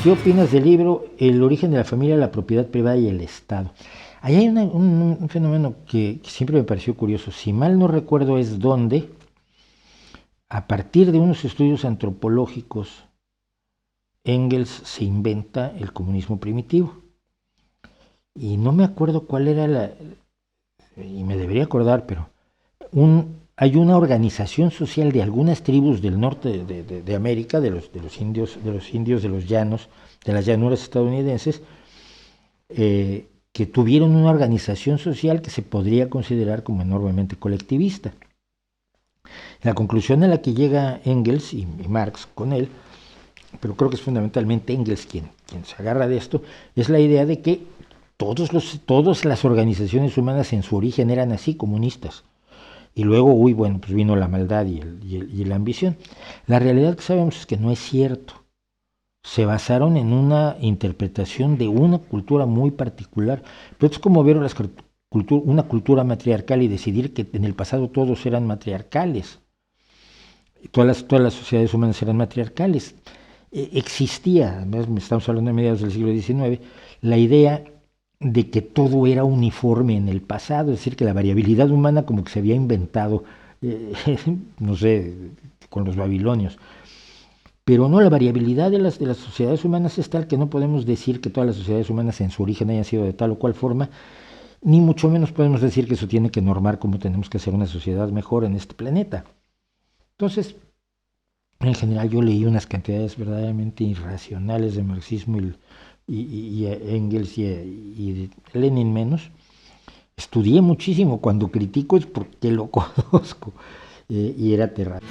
¿Qué opinas del libro El origen de la familia, la propiedad privada y el Estado? Ahí hay un fenómeno que siempre me pareció curioso. Si mal no recuerdo es donde, a partir de unos estudios antropológicos, Engels se inventa el comunismo primitivo. Y no me acuerdo cuál era y me debería acordar, pero hay una organización social de algunas tribus del norte de América, de los indios de los llanos, de las llanuras estadounidenses, que tuvieron una organización social que se podría considerar como enormemente colectivista. La conclusión a la que llega Engels y Marx con él, pero creo que es fundamentalmente Engels quien se agarra de esto, es la idea de que todas las organizaciones humanas en su origen eran así, comunistas. Y luego, pues vino la maldad y la ambición. La realidad que sabemos es que no es cierto. Se basaron en una interpretación de una cultura muy particular. Pero es como ver una cultura matriarcal y decidir que en el pasado todos eran matriarcales. Todas las sociedades humanas eran matriarcales. Existía, además estamos hablando de mediados del siglo XIX, la idea de que todo era uniforme en el pasado, es decir, que la variabilidad humana como que se había inventado, no sé, con los babilonios. Pero no, la variabilidad de las sociedades humanas es tal que no podemos decir que todas las sociedades humanas en su origen hayan sido de tal o cual forma, ni mucho menos podemos decir que eso tiene que normar cómo tenemos que hacer una sociedad mejor en este planeta. Entonces, en general yo leí unas cantidades verdaderamente irracionales de marxismo y Engels y Lenin menos. Estudié muchísimo, cuando critico es porque lo conozco, y era aterrador.